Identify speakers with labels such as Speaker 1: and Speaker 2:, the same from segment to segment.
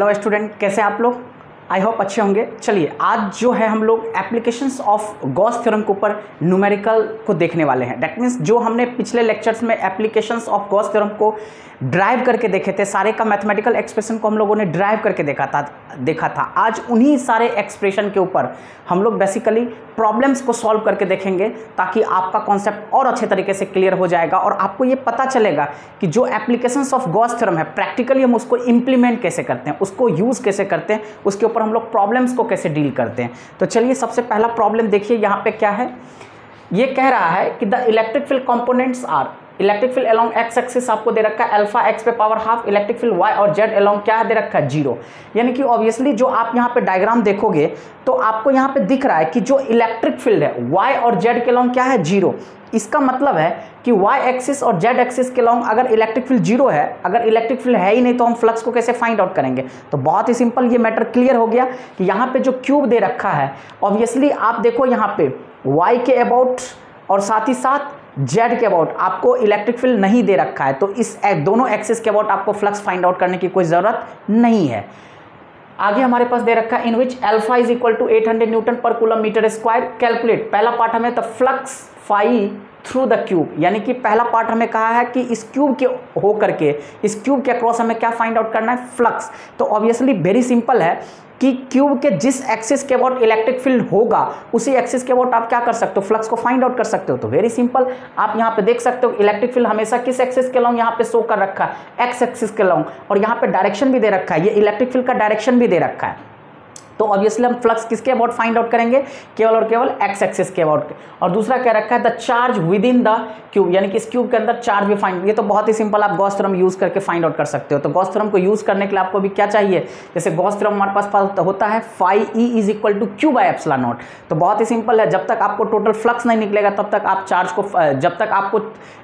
Speaker 1: Hello student, कैसे आप लोग? आई होप अच्छे होंगे। चलिए आज जो है हम लोग एप्लीकेशंस ऑफ गॉस थ्योरम के ऊपर न्यूमेरिकल को देखने वाले हैं। दैट मीन्स जो हमने पिछले लेक्चर्स में एप्लीकेशंस ऑफ गॉस थ्योरम को ड्राइव करके देखे थे, सारे का मैथमेटिकल एक्सप्रेशन को हम लोगों ने ड्राइव करके देखा था। आज उन्हीं सारे एक्सप्रेशन के ऊपर हम लोग बेसिकली प्रॉब्लम्स को सॉल्व करके देखेंगे, ताकि आपका कॉन्सेप्ट और अच्छे तरीके से क्लियर हो जाएगा और आपको ये पता चलेगा कि जो एप्लीकेशंस ऑफ गॉस थ्योरम है प्रैक्टिकली हम उसको इंप्लीमेंट कैसे करते हैं, उसको यूज़ कैसे करते हैं, उसके ऊपर हम लोग प्रॉब्लम्स को कैसे डील करते हैं। तो चलिए सबसे पहला प्रॉब्लम देखिए, यहाँ पे क्या है। ये कह रहा है कि the electric field components are, electric field along x axis आपको दे रखा है अल्फा एक्स पे power half, electric field y और जेड अलोंग क्या दे रखा है 0। यानी कि ऑब्वियसली जो आप यहाँ पे डायग्राम देखोगे तो आपको यहाँ पे दिख रहा है कि जो इलेक्ट्रिक फील्ड है वाई और जेड के अलोंग क्या है 0। इसका मतलब है कि वाई एक्सिस और जेड एक्सिस के अलोंग अगर इलेक्ट्रिक फील्ड 0 है, अगर इलेक्ट्रिक फील्ड है ही नहीं तो हम फ्लक्स को कैसे फाइंड आउट करेंगे। तो बहुत ही सिंपल, ये मैटर क्लियर हो गया कि यहाँ पे जो क्यूब दे रखा है, ऑब्वियसली आप देखो यहाँ पे वाई के अबाउट और साथ ही साथ जेड के अबाउट आपको इलेक्ट्रिक फील्ड नहीं दे रखा है, तो इस दोनों एक्सिस के अबाउट आपको फ्लक्स फाइंड आउट करने की कोई ज़रूरत नहीं है। आगे हमारे पास दे रखा है in which alpha is equal to 800 newton per coulomb metre square, calculate. पहला पार्ट हमें the flux phi through the cube, यानी कि पहला पार्ट हमें कहा है कि इस क्यूब के हो करके इस क्यूब के अक्रॉस हमें क्या फाइंड आउट करना है, फ्लक्स। तो ऑब्वियसली वेरी सिंपल है कि क्यूब के जिस एक्सिस के अबाउट इलेक्ट्रिक फील्ड होगा उसी एक्सिस के अबाउट आप क्या कर सकते हो, फ्लक्स को फाइंड आउट कर सकते हो। तो वेरी सिंपल, आप यहाँ पे देख सकते हो इलेक्ट्रिक फील्ड हमेशा किस एक्सिस के अलोंग यहाँ पे शो कर रखा है, एक्स एक्सिस के अलोंग, और यहाँ पे डायरेक्शन भी दे रखा है, ये इलेक्ट्रिक फील्ड का डायरेक्शन भी दे रखा है। तो ऑब्वियसली हम फ्लक्स किसके अबाउट फाइंड आउट करेंगे, केवल और केवल एक्स एक्सिस के अबाउट। और दूसरा क्या रखा है, the charge with in the cube, यानी कि इस क्यूब के अंदर चार्ज भी फाइंड। ये तो बहुत ही सिंपल, आप गॉस थ्योरम यूज करके फाइंड आउट कर सकते हो। तो गॉस थ्योरम को यूज करने के लिए आपको भी क्या चाहिए, जैसे गॉस थ्योरम हमारे पास होता है phi E is equal to q by epsilon naught. तो बहुत ही सिंपल है, जब तक आपको टोटल फ्लक्स नहीं निकलेगा तब तक आप चार्ज को, जब तक आपको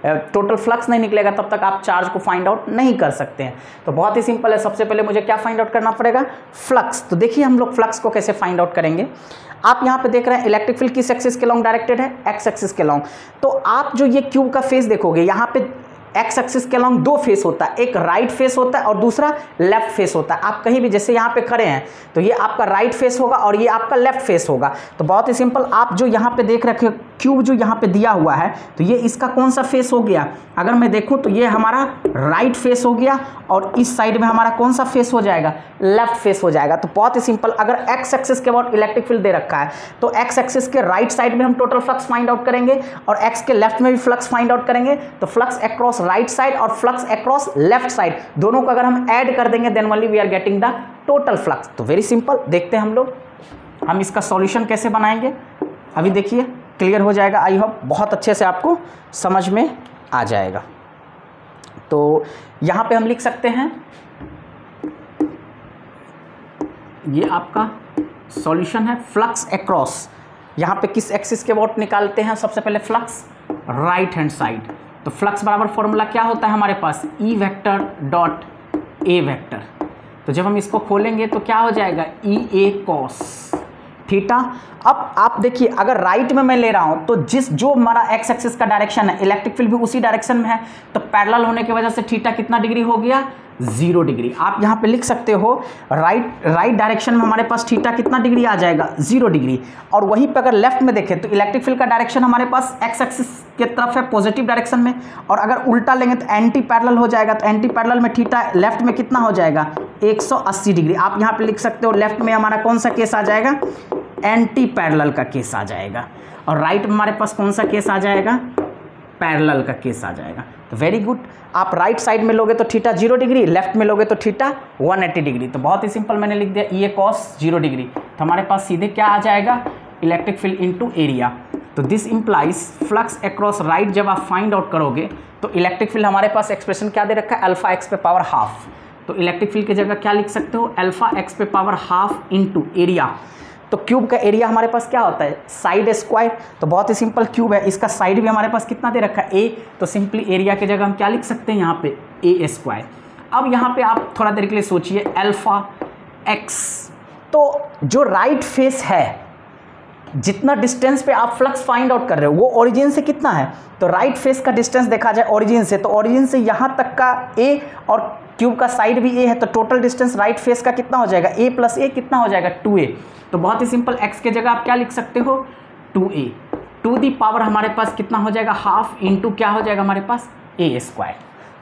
Speaker 1: टोटल फ्लक्स नहीं निकलेगा तब तक आप चार्ज को फाइंड आउट नहीं कर सकते हैं। तो बहुत ही सिंपल है, सबसे पहले मुझे क्या फाइंड आउट करना पड़ेगा, फ्लक्स। तो देखिए हम लोग फ्लक्स को कैसे फाइंड आउट करेंगे। आप यहां पे देख रहे हैं इलेक्ट्रिक फील्ड किस एक्सिस के लॉन्ग डायरेक्टेड है, एक्स एक्सिस के लॉन्ग। तो आप जो ये क्यूब का फेस देखोगे, यहां पे एक्स एक्सिस के लॉन्ग दो फेस होता है, एक राइट फेस होता है और दूसरा लेफ्ट फेस होता है। आप कहीं भी जैसे यहाँ पे खड़े हैं तो ये आपका राइट फेस होगा और ये आपका लेफ्ट फेस होगा। तो बहुत ही सिंपल, आप जो यहाँ पे देख रखे क्यूब जो यहाँ पे दिया हुआ है, तो ये इसका कौन सा फेस हो गया, अगर मैं देखूँ तो ये हमारा राइट फेस हो गया और इस साइड में हमारा कौन सा फेस हो जाएगा, लेफ्ट फेस हो जाएगा। तो बहुत ही सिंपल, अगर एक्स एक्सिस के अबाउट इलेक्ट्रिक फील्ड दे रखा है तो एक्स एक्सिस के राइट साइड में हम टोटल फ्लक्स फाइंड आउट करेंगे और एक्स के लेफ्ट में भी फ्लक्स फाइंड आउट करेंगे। तो फ्लक्स अक्रॉस राइट साइड और फ्लक्स अक्रॉस लेफ्ट साइड, दोनों को अगर हम ऐड कर देंगे then only we are getting the total flux. तो वेरी सिंपल, देखते हैं हम लोग हम इसका सॉल्यूशन कैसे बनाएंगे। अभी देखिए क्लियर हो जाएगा, आई होप बहुत अच्छे से आपको समझ में आ जाएगा। तो यहां पे हम लिख सकते हैं, ये आपका सॉल्यूशन है, फ्लक्स अक्रॉस। यहां पे किस एक्सिस के अबाउट निकालते हैं, सबसे पहले फ्लक्स राइट हैंड साइड। तो फ्लक्स बराबर फॉर्मूला क्या होता है हमारे पास, E vector dot A vector. तो जब हम इसको खोलेंगे तो क्या हो जाएगा, ई ए कॉस थीटा। अब आप देखिए अगर राइट में मैं ले रहा हूं तो जो हमारा एक्स एक्सिस का डायरेक्शन है, इलेक्ट्रिक फील्ड भी उसी डायरेक्शन में है, तो पैरेलल होने की वजह से थीटा कितना डिग्री हो गया, 0 डिग्री। आप यहां पे लिख सकते हो राइट डायरेक्शन में हमारे पास थीटा कितना डिग्री आ जाएगा, 0 डिग्री। और वहीं पे अगर लेफ्ट में देखें तो इलेक्ट्रिक फील्ड का डायरेक्शन हमारे पास एक्स एक्सिस की तरफ है, पॉजिटिव डायरेक्शन में, और अगर उल्टा लेंगे तो एंटी पैरेलल हो जाएगा। तो एंटी पैरेलल में थीटा लेफ्ट में कितना हो जाएगा, 180 डिग्री। आप यहां पे लिख सकते हो लेफ्ट में हमारा कौन सा केस आ जाएगा, एंटी पैरेलल का केस आ जाएगा, और राइट में हमारे पास कौन सा केस आ जाएगा, पैरेलल का केस आ जाएगा। तो वेरी गुड, आप राइट साइड में लोगे तो थीटा 0 डिग्री, लेफ्ट में लोगे तो थीटा 180 डिग्री। तो बहुत ही सिंपल मैंने लिख दिया ई ए कॉस 0 डिग्री। तो हमारे पास सीधे क्या आ जाएगा, इलेक्ट्रिक फील्ड इनटू एरिया। तो this implies flux across right, जब आप फाइंड आउट करोगे तो इलेक्ट्रिक फील्ड हमारे पास एक्सप्रेशन क्या दे रखा है, अल्फा एक्स पे पावर हाफ। तो इलेक्ट्रिक फील्ड की जगह क्या लिख सकते हो, अल्फा एक्स पे पावर हाफ इंटू एरिया। तो क्यूब का एरिया हमारे पास क्या होता है, साइड स्क्वायर। तो बहुत ही सिंपल, क्यूब है, इसका साइड भी हमारे पास कितना दे रखा है, ए। तो सिंपली एरिया की जगह हम क्या लिख सकते हैं यहाँ पे, ए स्क्वायर। अब यहाँ पे आप थोड़ा देर के लिए सोचिए, अल्फा एक्स, तो जो राइट फेस है जितना डिस्टेंस पे आप फ्लक्स फाइंड आउट कर रहे हो वो ओरिजिन से कितना है, तो राइट फेस का डिस्टेंस देखा जाए ओरिजिन से, तो ओरिजिन से यहाँ तक का ए और क्यूब का साइड भी ए है, तो टोटल डिस्टेंस राइट फेस का कितना हो जाएगा, ए प्लस ए कितना हो जाएगा 2a। तो बहुत ही सिंपल, x के जगह आप क्या लिख सकते हो 2a, टू दी पावर हमारे पास कितना हो जाएगा हाफ इंटू क्या हो जाएगा हमारे पास a²।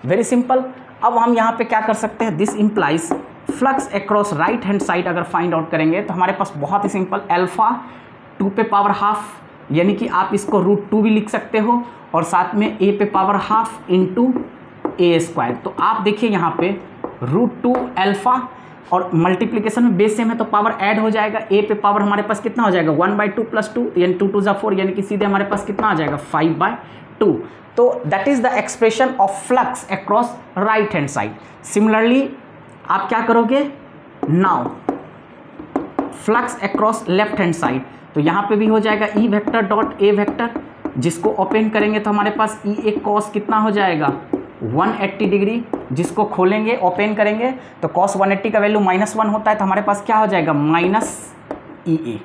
Speaker 1: Very simple. अब हम यहाँ पे क्या कर सकते हैं, this implies flux across right hand side अगर फाइंड आउट करेंगे तो हमारे पास बहुत ही सिंपल अल्फा 2 पे पावर हाफ, यानी कि आप इसको √2 भी लिख सकते हो और साथ में a पे पावर हाफ इंटू a²। तो आप देखिए यहाँ पे √2 अल्फा और मल्टीप्लिकेशन में बेस सेम है तो पावर ऐड हो जाएगा, a पे पावर हमारे पास कितना हो जाएगा 1/2 + 2 यानी 2 2 4 यानी कि सीधे हमारे पास कितना आ जाएगा 5/2। तो that is the expression of flux across right hand side. Similarly आप क्या करोगे, now flux across left hand side, तो यहाँ पे भी हो जाएगा E vector dot A vector, जिसको ओपन करेंगे तो हमारे पास E a कॉस कितना हो जाएगा 180 डिग्री, जिसको खोलेंगे ओपन करेंगे तो कॉस 180 का वैल्यू -1 होता है, तो हमारे पास क्या हो जाएगा -EA।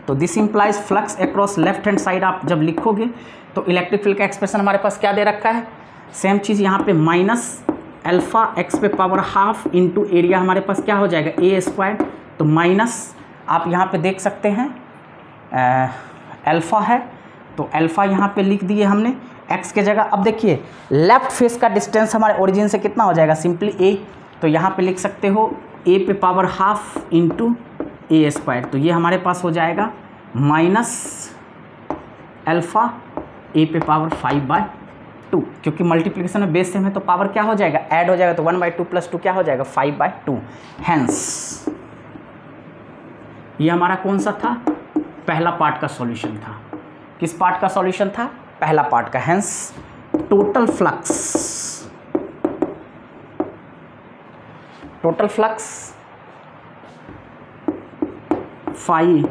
Speaker 1: तो this implies flux across left hand side आप जब लिखोगे तो इलेक्ट्रिक फील्ड का एक्सप्रेशन हमारे पास क्या दे रखा है, सेम चीज़ यहाँ पे -अल्फा x पे पावर हाफ इंटू एरिया हमारे पास क्या हो जाएगा a²। तो माइनस आप यहाँ पे देख सकते हैं अल्फ़ा है, तो अल्फ़ा यहाँ पे लिख दिए हमने x के जगह। अब देखिए लेफ्ट फेस का डिस्टेंस हमारे ओरिजिन से कितना हो जाएगा, सिंपली a, तो यहाँ पे लिख सकते हो a पे पावर हाफ इंटू a²। तो ये हमारे पास हो जाएगा -अल्फ़ा a पे पावर 5/2, क्योंकि मल्टीप्लिकेशन में बेस सेम है तो पावर क्या हो जाएगा ऐड हो जाएगा, तो 1/2 + 2 क्या हो जाएगा 5/2। हैंस ये हमारा कौन सा था, पहला पार्ट का सॉल्यूशन था। किस पार्ट का सॉल्यूशन था, पहला पार्ट का। Hence total flux phi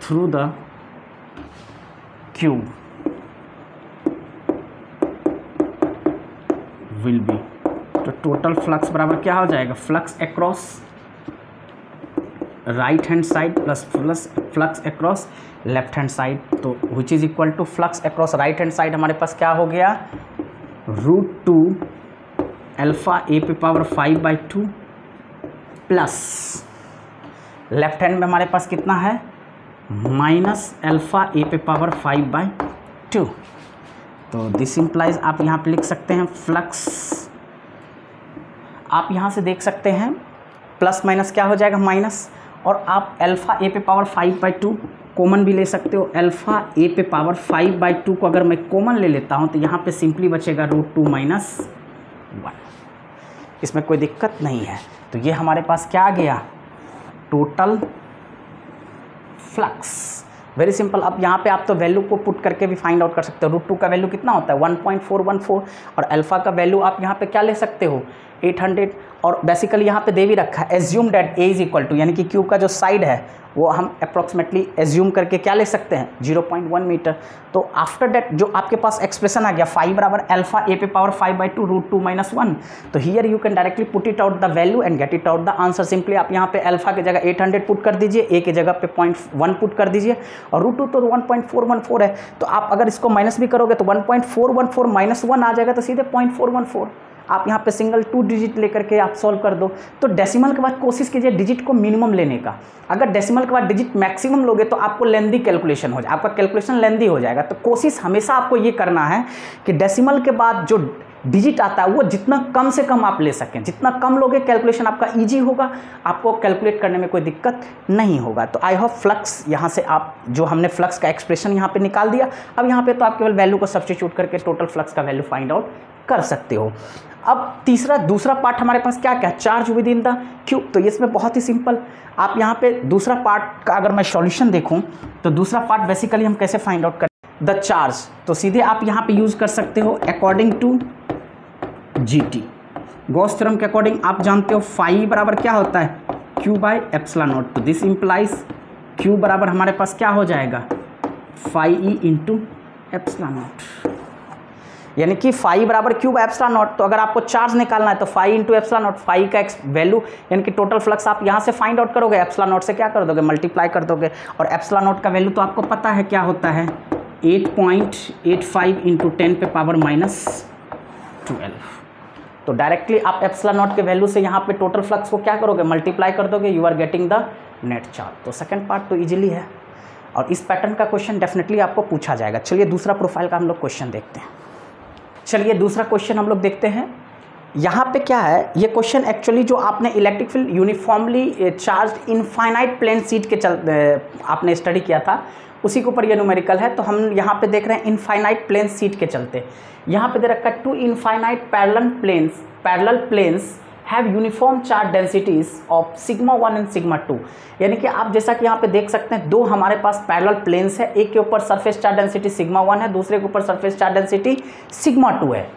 Speaker 1: through the cube will be, तो टोटल फ्लक्स बराबर क्या हो जाएगा, flux across right hand side plus flux across left hand side, तो which is equal to flux across right hand side हमारे पास क्या हो गया √2 अल्फ़ा a पे पावर 5/2 प्लस लेफ्ट हैंड में हमारे पास कितना है -अल्फ़ा a पे पावर 5/2। तो दिस इम्प्लाइज आप यहाँ पे लिख सकते हैं फ्लक्स, आप यहाँ से देख सकते हैं प्लस माइनस क्या हो जाएगा माइनस, और आप अल्फ़ा a पे पावर 5/2 कॉमन भी ले सकते हो। अल्फ़ा a पे पावर 5/2 को अगर मैं कॉमन ले लेता हूँ तो यहाँ पे सिंपली बचेगा √2 - 1, इसमें कोई दिक्कत नहीं है। तो ये हमारे पास क्या आ गया, टोटल फ्लक्स। Very simple. अब यहाँ पे आप तो वैल्यू को पुट करके भी फाइंड आउट कर सकते हो। √2 का वैल्यू कितना होता है 1.414, और अल्फ़ा का वैल्यू आप यहाँ पे क्या ले सकते हो 800, और बेसिकली यहाँ पे दे भी रखा है assume that a is equal to, यानी कि क्यूब का जो साइड है वो हम अप्रॉक्सीमेटली एज्यूम करके क्या ले सकते हैं 0.1 मीटर। तो आफ्टर डेट जो आपके पास एक्सप्रेशन आ गया फाई बराबर अल्फ़ा a पे पावर 5/2 √2 - 1, तो here you can directly put it out the value and get it out the answer. Simply आप यहाँ पे अल्फ़ा की जगह 800 पुट कर दीजिए, a की जगह पे 0.1 पुट कर दीजिए, और √2 तो 1.414 है, तो आप अगर इसको माइनस भी करोगे तो 1.414 - 1 आ जाएगा, तो सीधे 0.414। आप यहाँ पे सिंगल 2 डिजिट लेकर के आप सॉल्व कर दो। तो डेसिमल के बाद कोशिश कीजिए डिजिट को मिनिमम लेने का। अगर डेसिमल के बाद डिजिट मैक्सिमम लोगे तो आपको लेंदी कैलकुलेशन हो जाए, आपका कैलकुलेशन लेंदी हो जाएगा। तो कोशिश हमेशा आपको ये करना है कि डेसिमल के बाद जो डिजिट आता है वो जितना कम से कम आप ले सकें। जितना कम लोगे कैलकुलेशन आपका ईजी होगा, आपको कैलकुलेट करने में कोई दिक्कत नहीं होगा। तो आई होप फ्लक्स यहाँ से आप जो हमने फ्लक्स का एक्सप्रेशन यहाँ पे निकाल दिया। अब यहाँ पे तो आप केवल वैल्यू को सब्स्टिट्यूट करके टोटल फ्लक्स का वैल्यू फाइंड आउट कर सकते हो। अब दूसरा पार्ट हमारे पास क्या क्या, charge with in the cube. तो इसमें बहुत ही सिंपल, आप यहाँ पे दूसरा पार्ट का अगर मैं सॉल्यूशन देखूँ तो दूसरा पार्ट बेसिकली हम कैसे फाइंड आउट करें द चार्ज। तो सीधे आप यहाँ पे यूज़ कर सकते हो according to GT, Gauss theorem के अकॉर्डिंग आप जानते हो फाई बराबर क्या होता है Q/ε0। तो दिस इम्प्लाइज Q बराबर हमारे पास क्या हो जाएगा φe × ε0। यानी कि फाई बराबर क्यूब एप्सिलॉन नॉट। तो अगर आपको चार्ज निकालना है तो phi into epsilon naught, phi का वैल्यू यानी कि टोटल फ्लक्स आप यहाँ से फाइंड आउट करोगे, एप्सिलॉन नॉट से क्या कर दोगे, मल्टीप्लाई कर दोगे। और एप्सिलॉन नॉट का वैल्यू तो आपको पता है क्या होता है, 8.85 इंटू 10 पे पावर -12। तो डायरेक्टली आप एप्सिलॉन नॉट के वैल्यू से यहाँ पे टोटल फ्लक्स को क्या करोगे, मल्टीप्लाई कर दोगे, you are getting the net charge. तो सेकंड पार्ट तो इजीली है और इस पैटर्न का क्वेश्चन डेफिनेटली आपको पूछा जाएगा। चलिए दूसरा प्रोफाइल का हम लोग क्वेश्चन देखते हैं। चलिए दूसरा क्वेश्चन हम लोग देखते हैं। यहाँ पे क्या है, ये क्वेश्चन एक्चुअली जो आपने electric field uniformly charge infinite plane sheet के आपने स्टडी किया था, उसी के ऊपर ये न्यूमेरिकल है। तो हम यहाँ पे देख रहे हैं इनफाइनाइट प्लेन सीट के चलते, यहाँ पे दे रखा है 2 infinite parallel planes have uniform charge densities of sigma 1 and sigma 2। यानी कि आप जैसा कि यहाँ पे देख सकते हैं, दो हमारे पास पैरेलल प्लेन्स है, एक के ऊपर सरफेस चार्ज डेंसिटी सिग्मा 1 है, दूसरे के ऊपर सरफेस चार्ज डेंसिटी सिग्मा 2 है,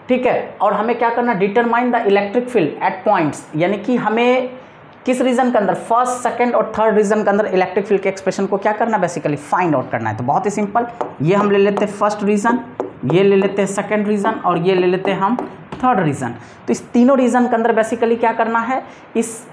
Speaker 1: ठीक है। और हमें क्या करना, determine the electric field at points, यानी कि हमें किस रीजन के अंदर, फर्स्ट सेकंड और थर्ड रीजन के अंदर इलेक्ट्रिक फील्ड के एक्सप्रेशन को क्या करना है, बेसिकली फाइंड आउट करना है। तो बहुत ही सिंपल, ये हम ले लेते हैं फर्स्ट रीजन, ये ले लेते हैं सेकंड रीजन और ये ले लेते हैं हम थर्ड रीजन। तो इस तीनों रीजन के अंदर बेसिकली क्या करना है, इस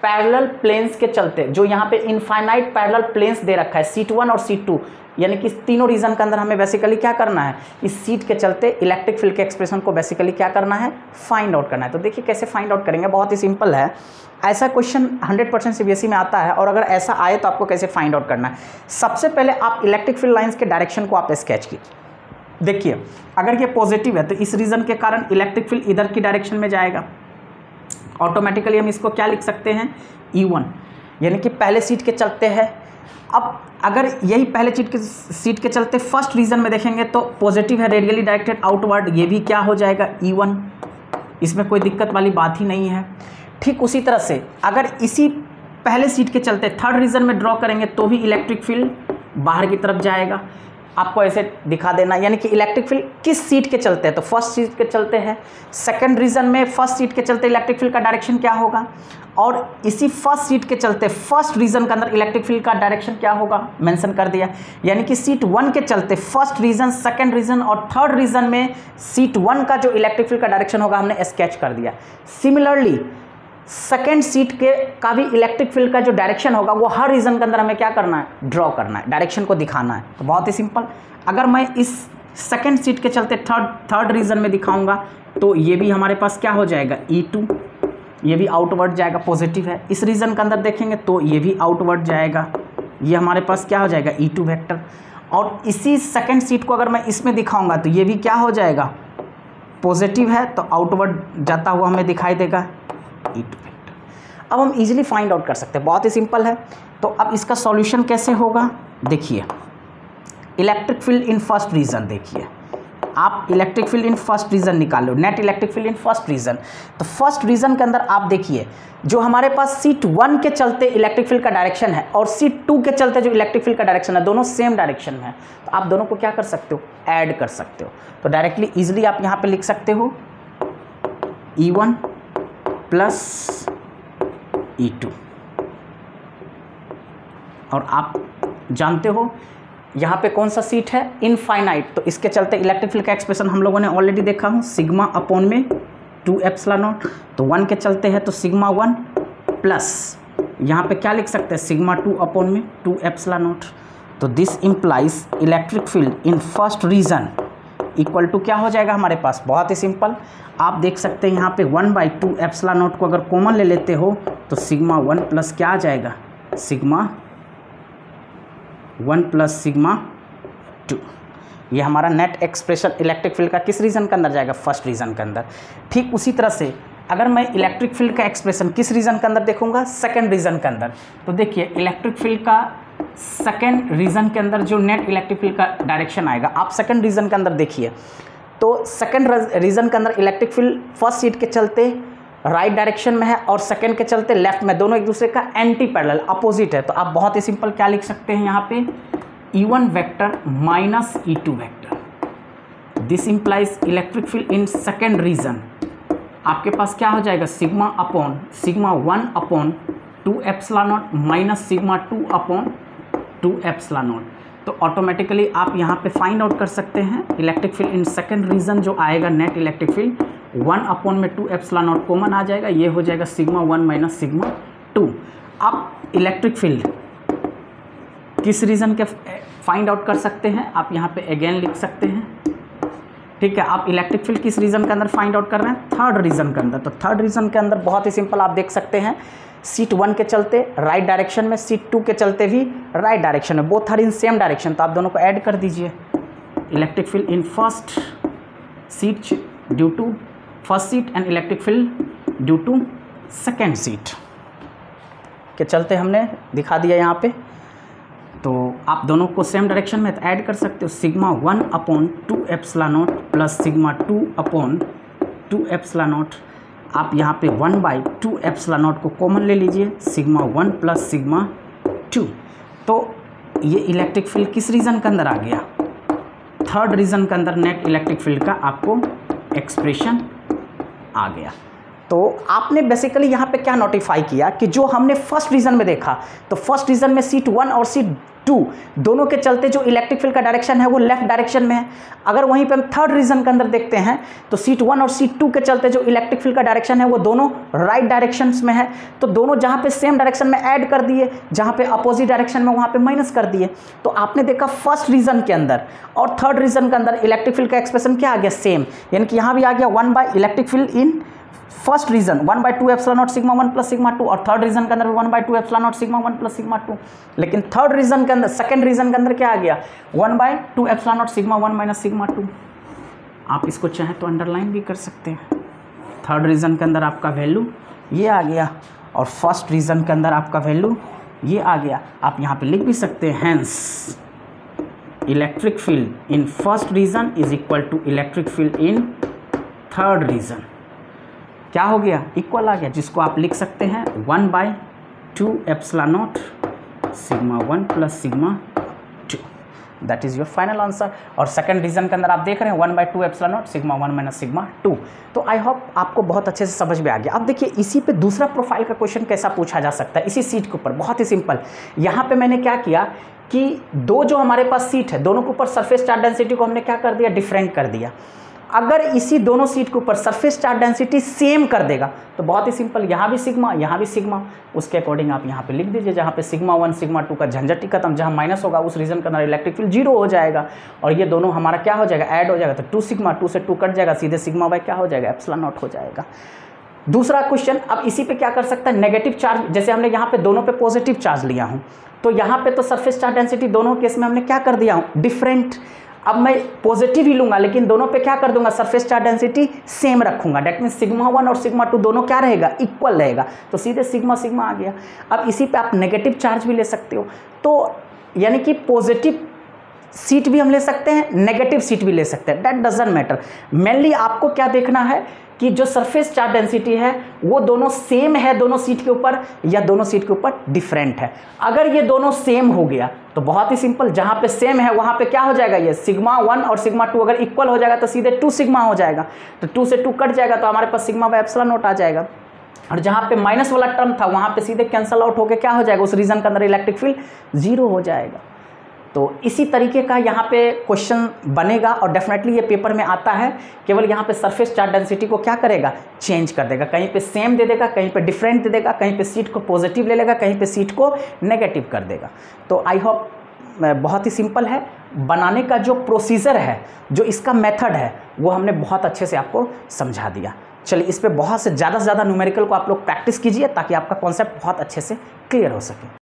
Speaker 1: पैरेलल प्लेन्स के चलते, जो यहाँ पे इनफाइनाइट पैरेलल प्लेन्स दे रखा है सीट 1 और सीट 2, यानी कि इस तीनों रीजन के अंदर हमें बेसिकली क्या करना है, इस सीट के चलते इलेक्ट्रिक फील्ड के एक्सप्रेशन को बेसिकली क्या करना है, फाइंड आउट करना है। तो देखिए कैसे फाइंड आउट करेंगे, बहुत ही सिंपल है। ऐसा क्वेश्चन 100% सीबीएसई में आता है और अगर ऐसा आए तो आपको कैसे फाइंड आउट करना है। सबसे पहले आप इलेक्ट्रिक फील्ड लाइन्स के डायरेक्शन को आप स्केच कीजिए। देखिए अगर ये पॉजिटिव है तो इस रीजन के कारण इलेक्ट्रिक फील्ड इधर की डायरेक्शन में जाएगा, ऑटोमेटिकली हम इसको क्या लिख सकते हैं, E1, यानी कि पहले सीट के चलते हैं। अब अगर यही पहले सीट के चलते फर्स्ट रीजन में देखेंगे तो पॉजिटिव है, रेडियली डायरेक्टेड आउटवर्ड, ये भी क्या हो जाएगा, E1, इसमें कोई दिक्कत वाली बात ही नहीं है। ठीक उसी तरह से अगर इसी पहले सीट के चलते थर्ड रीजन में ड्रॉ करेंगे तो भी इलेक्ट्रिक फील्ड बाहर की तरफ जाएगा। आपको ऐसे दिखा देना, यानी कि इलेक्ट्रिक फील्ड किस सीट के चलते हैं, तो फर्स्ट सीट के चलते हैं। सेकंड रीजन में फर्स्ट सीट के चलते इलेक्ट्रिक फील्ड का डायरेक्शन क्या होगा, और इसी फर्स्ट सीट के चलते फर्स्ट रीजन के अंदर इलेक्ट्रिक फील्ड का डायरेक्शन क्या होगा, मेंशन कर दिया। यानी कि सीट 1 के चलते फर्स्ट रीजन, सेकंड रीजन और थर्ड रीजन में सीट 1 का जो इलेक्ट्रिक फील्ड का डायरेक्शन होगा हमने स्केच कर दिया। सिमिलरली सेकेंड सीट के का भी इलेक्ट्रिक फील्ड का जो डायरेक्शन होगा वो हर रीजन के अंदर हमें क्या करना है, ड्रॉ करना है, डायरेक्शन को दिखाना है। तो बहुत ही सिंपल, अगर मैं इस सेकेंड सीट के चलते थर्ड रीजन में दिखाऊंगा तो ये भी हमारे पास क्या हो जाएगा, E2, ये भी आउटवर्ड जाएगा, पॉजिटिव है। इस रीजन के अंदर देखेंगे तो ये भी आउटवर्ड जाएगा, ये हमारे पास क्या हो जाएगा, E2 वेक्टर। और इसी सेकेंड सीट को अगर मैं इसमें दिखाऊंगा तो ये भी क्या हो जाएगा, पॉजिटिव है, तो आउटवर्ड जाता हुआ हमें दिखाई देगा E2 वेक्टर। अब हम इजीली फाइंड आउट कर सकते हैं, बहुत ही सिंपल है। तो अब इसका सॉल्यूशन कैसे होगा, देखिए electric field in first region, देखिए आप electric field in first region निकालो, net electric field in first region. तो फर्स्ट रीजन के अंदर आप देखिए जो हमारे पास सीट 1 के चलते इलेक्ट्रिक फील्ड का डायरेक्शन है और सीट 2 के चलते जो इलेक्ट्रिक फील्ड का डायरेक्शन है, दोनों सेम डायरेक्शन में है। तो आप दोनों को क्या कर सकते हो, ऐड कर सकते हो। तो डायरेक्टली इजिली आप यहाँ पे लिख सकते हो E1 प्लस E2। और आप जानते हो यहाँ पे कौन सा सीट है, इनफाइनाइट, तो इसके चलते इलेक्ट्रिक फील्ड का एक्सप्रेशन हम लोगों ने ऑलरेडी देखा हूँ, सिग्मा अपॉन में 2 एप्सिलॉन नॉट। तो 1 के चलते हैं तो सिग्मा 1 प्लस यहाँ पे क्या लिख सकते हैं, सिग्मा 2 अपॉन में 2 एप्सिलॉन नॉट। तो this implies electric field in first region equal to क्या हो जाएगा हमारे पास, बहुत ही सिंपल, आप देख सकते हैं यहाँ पे 1/2 एप्सिलॉन नॉट को अगर कॉमन ले लेते हो तो सिग्मा 1 प्लस क्या आ जाएगा, सिग्मा 1 प्लस सिग्मा 2। ये हमारा नेट एक्सप्रेशन इलेक्ट्रिक फील्ड का किस रीजन के अंदर जाएगा, फर्स्ट रीजन के अंदर। ठीक उसी तरह से अगर मैं इलेक्ट्रिक फील्ड का एक्सप्रेशन किस रीजन के अंदर देखूंगा, सेकंड रीजन के अंदर, तो देखिए इलेक्ट्रिक फील्ड का सेकंड रीजन के अंदर जो नेट इलेक्ट्रिक फील्ड का डायरेक्शन आएगा, आप सेकंड रीजन के अंदर देखिए तो सेकंड रीजन के अंदर इलेक्ट्रिक फील्ड फर्स्ट सीट के चलते राइट डायरेक्शन में है और सेकंड के चलते लेफ्ट में, दोनों एक दूसरे का एंटी पैरेलल अपोजिट है। तो आप बहुत ही सिंपल क्या लिख सकते हैं यहाँ पे, E1 vector minus E2 vector. This implies electric field in second region आपके पास क्या हो जाएगा, sigma upon sigma 1 upon 2 epsilon naught minus sigma 2 upon 2 epsilon naught. तो ऑटोमेटिकली आप यहाँ पे फाइंड आउट कर सकते हैं electric field in second region जो आएगा net electric field 1/2 epsilon naught common आ जाएगा, ये हो जाएगा सिग्मा 1 माइनस सिग्मा 2। आप इलेक्ट्रिक फील्ड किस रीजन के फाइंड आउट कर सकते हैं, आप यहाँ पे अगेन लिख सकते हैं, ठीक है। आप इलेक्ट्रिक फील्ड किस रीजन के अंदर फाइंड आउट कर रहे हैं, थर्ड रीजन के अंदर। तो थर्ड रीजन के अंदर बहुत ही सिंपल आप देख सकते हैं, सीट 1 के चलते राइट डायरेक्शन में, सीट 2 के चलते भी राइट डायरेक्शन में, both are in same direction, तो आप दोनों को ऐड कर दीजिए। Electric field in first sheet due to first sheet and electric field due to second sheet के चलते हमने दिखा दिया यहाँ पे। तो आप दोनों को सेम डायरेक्शन में ऐड कर सकते हो, sigma 1/2 epsilon not plus sigma 2/2 epsilon not. आप यहाँ पे 1/2 एप्सिलॉन नॉट को कॉमन ले लीजिए, सिग्मा 1 प्लस सिग्मा 2। तो ये इलेक्ट्रिक फील्ड किस रीजन के अंदर आ गया, थर्ड रीजन के अंदर नेट इलेक्ट्रिक फील्ड का आपको एक्सप्रेशन आ गया। तो आपने बेसिकली यहाँ पे क्या नोटिफाई किया कि जो हमने फर्स्ट रीजन में देखा, तो फर्स्ट रीजन में सीट 1 और सीट 2 दोनों के चलते जो इलेक्ट्रिक फील्ड का डायरेक्शन है वो लेफ्ट डायरेक्शन में है। अगर वहीं पे हम थर्ड रीजन के अंदर देखते हैं तो सीट 1 और सीट 2 के चलते जो इलेक्ट्रिक फील्ड का डायरेक्शन है वो दोनों राइट डायरेक्शन में है। तो दोनों जहाँ पे सेम डायरेक्शन में ऐड कर दिए, जहाँ पे अपोजिट डायरेक्शन में वहाँ पे माइनस कर दिए। तो आपने देखा फर्स्ट रीजन के अंदर और थर्ड रीजन के अंदर इलेक्ट्रिक फील्ड का एक्सप्रेशन क्या आ गया, सेम, यानी कि यहाँ भी आ गया 1 by electric field in first region 1/2 epsilon naught sigma 1 plus sigma 2, और थर्ड रीजन के अंदर 1/2 epsilon naught sigma 1 plus sigma 2। लेकिन थर्ड रीजन के अंदर, सेकंड रीजन के अंदर क्या आ गया, 1/2 epsilon naught sigma 1 minus sigma 2। आप इसको चाहें तो अंडरलाइन भी कर सकते हैं। थर्ड रीजन के अंदर आपका वैल्यू ये आ गया और फर्स्ट रीजन के अंदर आपका वैल्यू ये आ गया। आप यहाँ पे लिख भी सकते हैं, hence electric field in first region is equal to electric field in third region. क्या हो गया, इक्वल आ गया, जिसको आप लिख सकते हैं 1/2 epsilon naught sigma 1 plus sigma 2। That is your final answer. और सेकंड रीजन के अंदर आप देख रहे हैं 1/2 epsilon naught sigma 1 minus sigma 2। तो आई होप आपको बहुत अच्छे से समझ में आ गया। अब देखिए इसी पे दूसरा प्रोफाइल का क्वेश्चन कैसा पूछा जा सकता है, इसी सीट के ऊपर, बहुत ही सिंपल। यहाँ पे मैंने क्या किया कि दो जो हमारे पास सीट है दोनों के ऊपर सरफेस चार्ज डेंसिटी को हमने क्या कर दिया, डिफरेंट कर दिया। अगर इसी दोनों सीट के ऊपर सरफेस चार्ज डेंसिटी सेम कर देगा तो बहुत ही सिंपल, यहाँ भी सिग्मा यहाँ भी सिग्मा, उसके अकॉर्डिंग आप यहाँ पे लिख दीजिए, जहाँ पे सिग्मा 1 सिग्मा 2 का झंझट ही खत्म, जहाँ माइनस होगा उस रीजन का इलेक्ट्रिक फील्ड 0 हो जाएगा और ये दोनों हमारा क्या हो जाएगा, ऐड हो जाएगा। तो 2 सिग्मा 2 से 2 कट जाएगा, सीधे सिग्मा बाय क्या हो जाएगा, एप्सिलॉन नॉट हो जाएगा। दूसरा क्वेश्चन, अब इसी पे क्या कर सकता है, नेगेटिव चार्ज, जैसे हमने यहाँ पे दोनों पे पॉजिटिव चार्ज लिया हूँ तो यहाँ पे तो सरफेस चार्ज डेंसिटी दोनों केस में हमने क्या कर दिया हूँ, डिफरेंट। अब मैं पॉजिटिव ही लूंगा लेकिन दोनों पे क्या कर दूंगा, सरफेस चार्ज डेंसिटी सेम रखूंगा। डेट मीन सिग्मा 1 और सिग्मा 2 दोनों क्या रहेगा, इक्वल रहेगा। तो सीधे सिग्मा सिग्मा आ गया। अब इसी पे आप नेगेटिव चार्ज भी ले सकते हो, तो यानी कि पॉजिटिव सीट भी हम ले सकते हैं, नेगेटिव सीट भी ले सकते हैं, दैट डजंट मैटर। मेनली आपको क्या देखना है कि जो सरफेस चार्ज डेंसिटी है वो दोनों सेम है दोनों सीट के ऊपर या दोनों सीट के ऊपर डिफरेंट है। अगर ये दोनों सेम हो गया तो बहुत ही सिंपल, जहाँ पे सेम है वहाँ पे क्या हो जाएगा, ये सिग्मा 1 और सिग्मा 2 अगर इक्वल हो जाएगा तो सीधे 2 सिग्मा हो जाएगा। तो 2 से 2 कट जाएगा तो हमारे पास सिग्मा बाय एप्सिलॉन नॉट आ जाएगा। और जहाँ पे माइनस वाला टर्म था वहाँ पे सीधे कैंसल आउट होकर क्या हो जाएगा, उस रीजन के अंदर इलेक्ट्रिक फील्ड 0 हो जाएगा। तो इसी तरीके का यहाँ पे क्वेश्चन बनेगा और डेफिनेटली ये पेपर में आता है। केवल यहाँ पे सरफेस चार्ज डेंसिटी को क्या करेगा, चेंज कर देगा, कहीं पे सेम दे देगा, कहीं पे डिफरेंट दे देगा, कहीं पे सीट को पॉजिटिव ले लेगा, कहीं पे सीट को नेगेटिव कर देगा। तो आई होप बहुत ही सिंपल है, बनाने का जो प्रोसीजर है, जो इसका मेथड है वो हमने बहुत अच्छे से आपको समझा दिया। चलिए इस पर बहुत से ज़्यादा से ज़्यादा न्यूमेरिकल को आप लोग प्रैक्टिस कीजिए ताकि आपका कॉन्सेप्ट बहुत अच्छे से क्लियर हो सके।